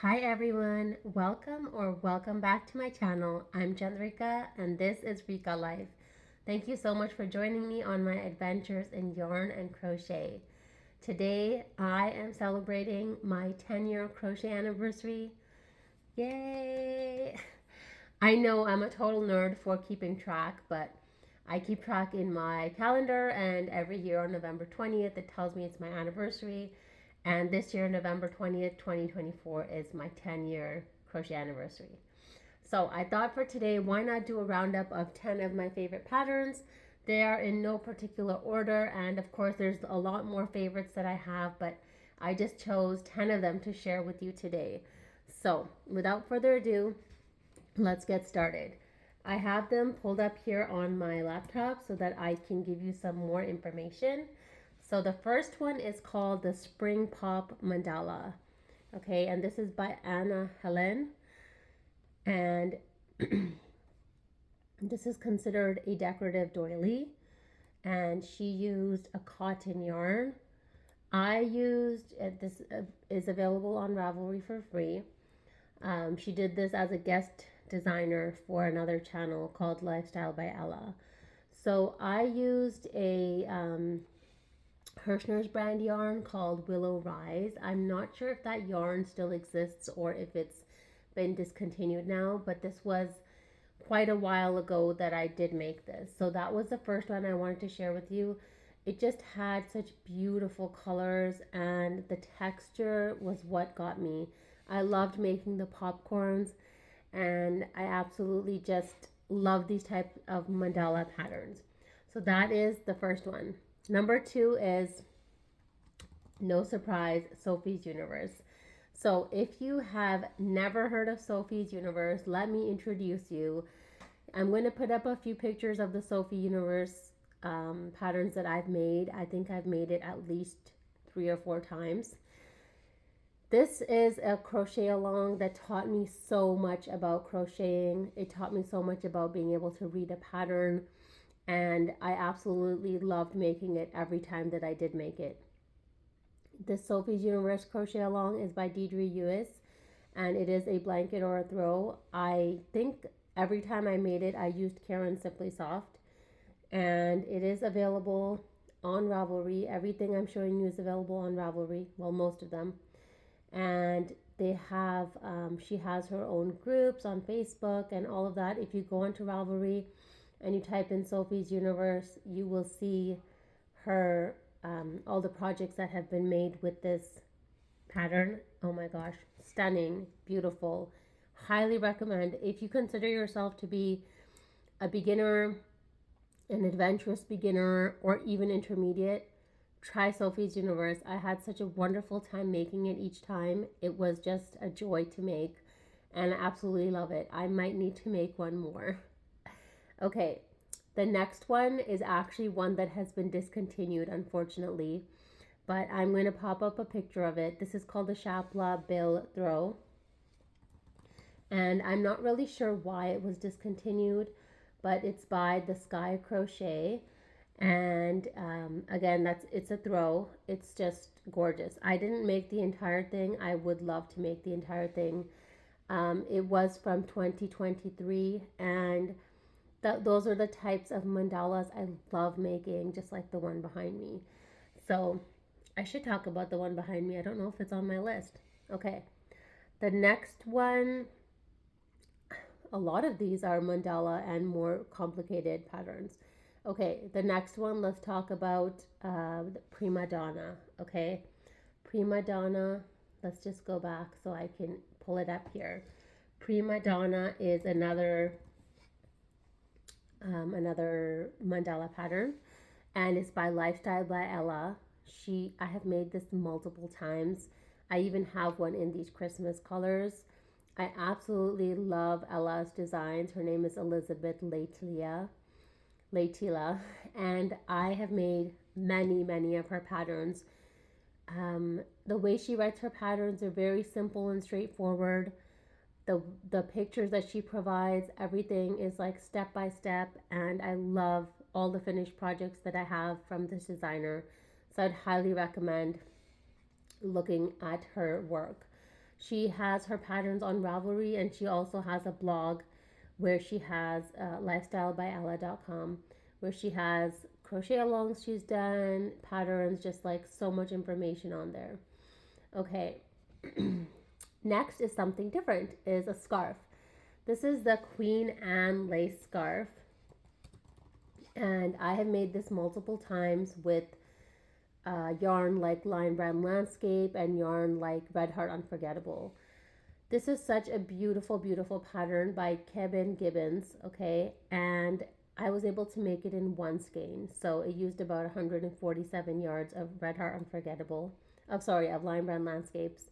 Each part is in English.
Hi everyone, welcome back to my channel. I'm Chandrika and this is Rika Life. Thank you so much for joining me on my adventures in yarn and crochet. Today I am celebrating my 10-year crochet anniversary. Yay! I know I'm a total nerd for keeping track, but I keep track in my calendar, and every year on November 20th it tells me it's my anniversary. And this year, November 20th, 2024, is my 10-year crochet anniversary. So I thought for today, why not do a roundup of 10 of my favorite patterns? They are in no particular order, and of course, there's a lot more favorites that I have, but I just chose 10 of them to share with you today. So without further ado, let's get started. I have them pulled up here on my laptop so that I can give you some more information. So the first one is called the Spring Pop Mandala. Okay, and this is by HELEN. And this is considered a decorative doily. And she used a cotton yarn. I used, this is available on Ravelry for free. She did this as a guest designer for another channel called Lifestyle by Ella. So I used a Hirschner's brand yarn called Willow Rise. I'm not sure if that yarn still exists or if it's been discontinued now, but this was quite a while ago that I did make this. So that was the first one I wanted to share with you. It just had such beautiful colors and the texture was what got me. I loved making the popcorns and I absolutely just love these types of mandala patterns. So that is the first one. Number 2 is, no surprise, Sophie's Universe. So if you have never heard of Sophie's Universe, let me introduce you. I'm going to put up a few pictures of the Sophie Universe patterns that I've made. I think I've made it at least 3 or 4 times. This is a crochet along that taught me so much about crocheting. It taught me so much about being able to read a pattern, and I absolutely loved making it every time that I did make it. This Sophie's Universe crochet along is by DEDRI US, and it is a blanket or a throw. I think every time I made it, I used KRAAN Simply Soft, and it is available on Ravelry. Everything I'm showing you is available on Ravelry, well, most of them. And they have, she has her own groups on Facebook and all of that. If you go onto Ravelry and you type in Sophie's Universe, you will see her, all the projects that have been made with this pattern. Oh my gosh, stunning, beautiful. Highly recommend. If you consider yourself to be a beginner, an adventurous beginner, or even intermediate, try Sophie's Universe. I had such a wonderful time making it each time. It was just a joy to make, and I absolutely love it. I might need to make one more. Okay, the next one is actually one that has been discontinued, unfortunately, but I'm going to pop up a picture of it. This is called the SHAPLA Bill Throw, and I'm not really sure why it was discontinued, but it's by the Sky Crochet. And again, it's a throw. It's just gorgeous. I didn't make the entire thing. I would love to make the entire thing. It was from 2023, and those are the types of mandalas I love making, just like the one behind me. So I should talk about the one behind me. I don't know if it's on my list. Okay, the next one, a lot of these are mandala and more complicated patterns. Okay, the next one, let's talk about the Primadonna. Okay, Primadonna, let's just go back so I can pull it up here. Primadonna is another mandala pattern, and it's by Lifestyle by Ella. I have made this multiple times. I even have one in these Christmas colors. I absolutely love Ella's designs. Her name is Elizabeth Laytila, and I have made many of her patterns. The way she writes her patterns are very simple and straightforward. The pictures that she provides, everything is like step by step, and I love all the finished projects that I have from this designer. So I'd highly recommend looking at her work. She has her patterns on Ravelry, and she also has a blog where she has lifestylebyella.com, where she has crochet alongs she's done, patterns, just like so much information on there. Okay. Next is something different, is a scarf. This is the Queen Anne lace scarf, and I have made this multiple times with yarn like Lion Brand Landscape and yarn like Red Heart Unforgettable. This is such a beautiful, beautiful pattern by GIBBONS, okay? And I was able to make it in one skein. So it used about 147 yards of Red Heart Unforgettable, of Lion Brand Landscapes.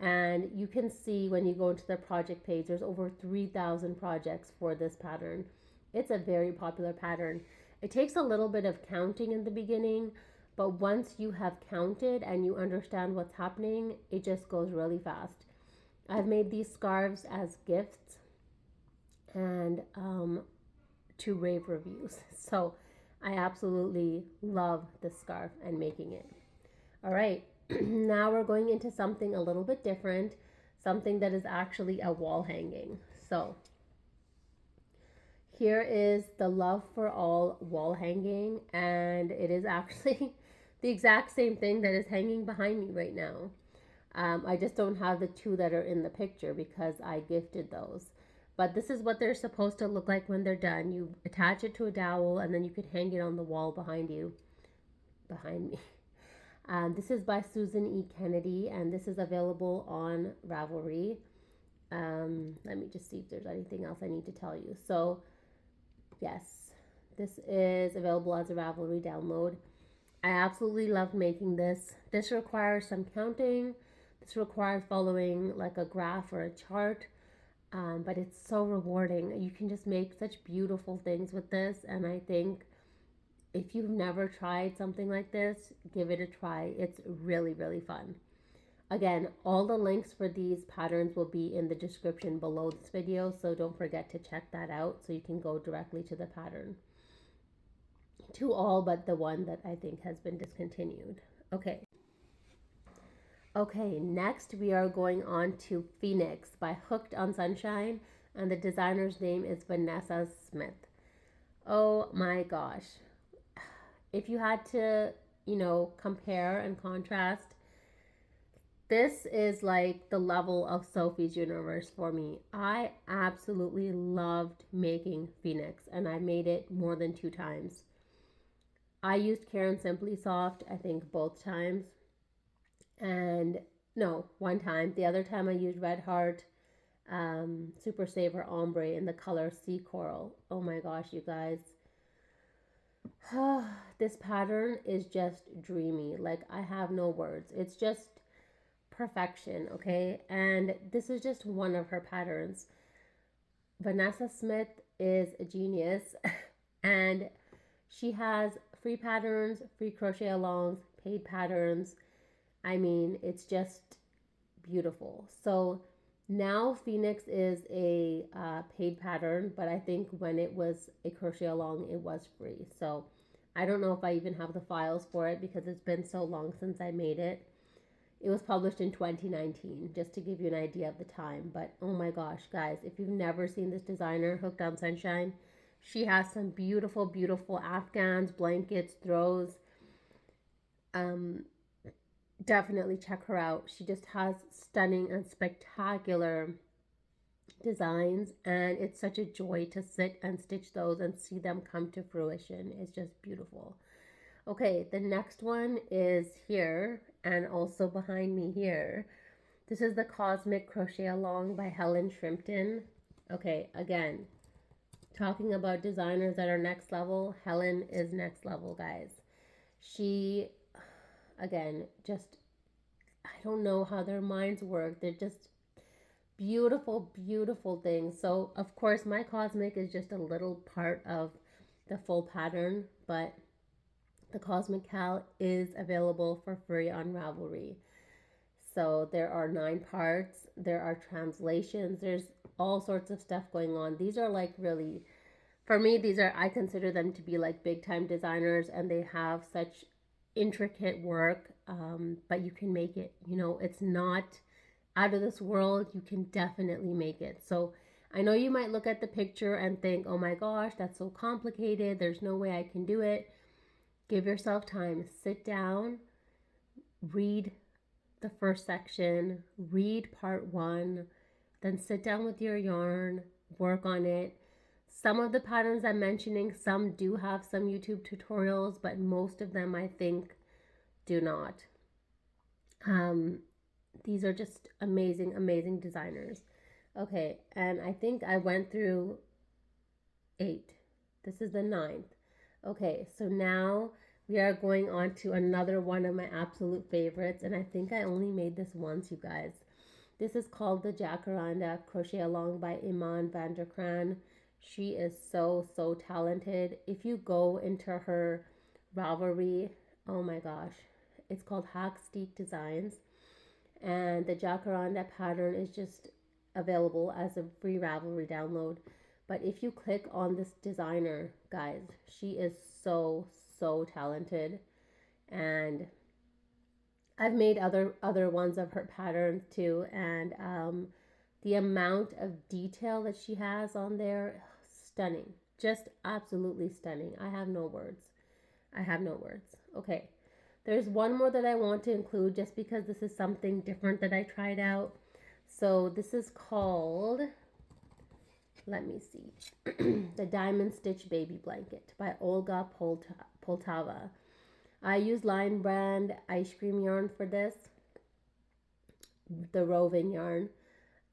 And you can see when you go into the project page, there's over 3,000 projects for this pattern. It's a very popular pattern. It takes a little bit of counting in the beginning, but once you have counted and you understand what's happening, it just goes really fast. I've made these scarves as gifts and to rave reviews. So I absolutely love this scarf and making it. All right, now we're going into something a little bit different, something that is actually a wall hanging. So here is the Love for All wall hanging, and it is actually the exact same thing that is hanging behind me right now. I just don't have the two that are in the picture because I gifted those. But this is what they're supposed to look like when they're done. You attach it to a dowel and then you could hang it on the wall behind me. This is by Susan E. Kennedy, and this is available on Ravelry. Let me just see if there's anything else I need to tell you. So, yes, this is available as a Ravelry download. I absolutely loved making this. This requires some counting. This requires following like a graph or a chart, but it's so rewarding. You can just make such beautiful things with this, and I think if you've never tried something like this, give it a try. It's really, really fun. Again, all the links for these patterns will be in the description below this video, so don't forget to check that out so you can go directly to the pattern. To all but the one that I think has been discontinued. Okay, next we are going on to Phoenix by Hooked on Sunshine, and the designer's name is Vanessa Smith. Oh my gosh. If you had to, compare and contrast, this is like the level of Sophie's universe for me. I absolutely loved making Phoenix, and I made it more than 2 times. I used KRAAN Simply Soft, I think both times. And no, one time. The other time I used Red Heart Super Saver Ombre in the color Sea Coral. Oh my gosh, you guys. This pattern is just dreamy. Like, I have no words. It's just perfection, okay? And this is just one of her patterns. Vanessa Smith is a genius, and she has free patterns, free crochet alongs, paid patterns. I mean, it's just beautiful. So now Phoenix is a paid pattern, but I think when it was a crochet along, it was free. So I don't know if I even have the files for it because it's been so long since I made it. It was published in 2019, just to give you an idea of the time. But oh my gosh, guys, if you've never seen this designer, Hooked on Sunshine, she has some beautiful, beautiful afghans, blankets, throws. Definitely check her out. She just has stunning and spectacular designs, and it's such a joy to sit and stitch those and see them come to fruition. It's just beautiful. Okay, the next one is here and also behind me here. This is the Cosmic Crochet Along by Helen Shrimpton. Okay, again, talking about designers that are next level, Helen is next level, guys. She, again, just, I don't know how their minds work. They're just beautiful, beautiful things. So, of course, my Cosmic is just a little part of the full pattern, but the Cosmic Cal is available for free on Ravelry. So there are 9 parts. There are translations. There's all sorts of stuff going on. These are like really, for me, I consider them to be like big time designers, and they have such intricate work, but you can make it. It's not out of this world. You can definitely make it. So I know you might look at the picture and think, oh my gosh, that's so complicated. There's no way I can do it. Give yourself time. Sit down, read the first section, read part 1, then sit down with your yarn, work on it. Some of the patterns I'm mentioning, some do have some YouTube tutorials, but most of them I think do not. These are just amazing, amazing designers. Okay, and I think I went through 8. This is the 9th. Okay, so now we are going on to another one of my absolute favorites, and I think I only made this once, you guys. This is called the Jacaranda Crochet Along by IMAN van der KRAAN. She is so, so talented. If you go into her Ravelry, oh my gosh, it's called Hacksteak Designs, and the Jacaranda pattern is just available as a free Ravelry download. But if you click on this designer, guys, she is so, so talented. And I've made other ones of her patterns too, and the amount of detail that she has on there, stunning. Just absolutely stunning. I have no words. I have no words. Okay. There's one more that I want to include just because this is something different that I tried out. So this is called, let me see, the Diamond Stitch Baby Blanket by Olga Poltava. I use Line Brand ice cream yarn for this, the roving yarn,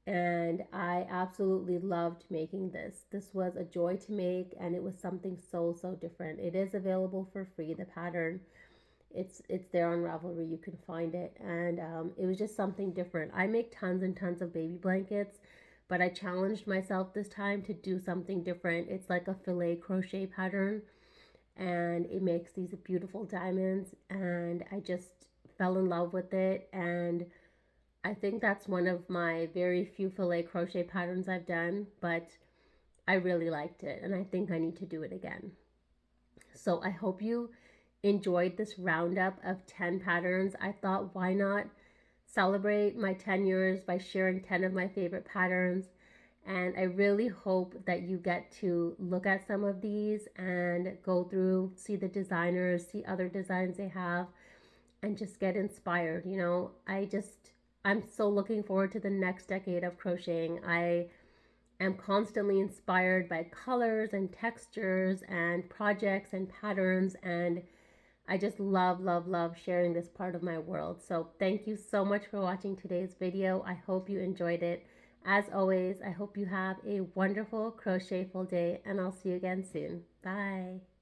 and I absolutely loved making this. This was a joy to make, and it was something so, so different. It is available for free, the pattern. It's there on Ravelry. You can find it, and it was just something different. I make tons and tons of baby blankets, but I challenged myself this time to do something different. It's like a filet crochet pattern, and it makes these beautiful diamonds, and I just fell in love with it. And I think that's one of my very few filet crochet patterns I've done, but I really liked it, and I think I need to do it again. So I hope you enjoyed this roundup of 10 patterns. I thought, why not celebrate my 10 years by sharing 10 of my favorite patterns? And I really hope that you get to look at some of these and go through, see the designers, see other designs they have, and just get inspired. You know, I'm so looking forward to the next decade of crocheting. I am constantly inspired by colors and textures and projects and patterns, and I just love, love, love sharing this part of my world. So thank you so much for watching today's video. I hope you enjoyed it. As always, I hope you have a wonderful crochetful day, and I'll see you again soon. Bye.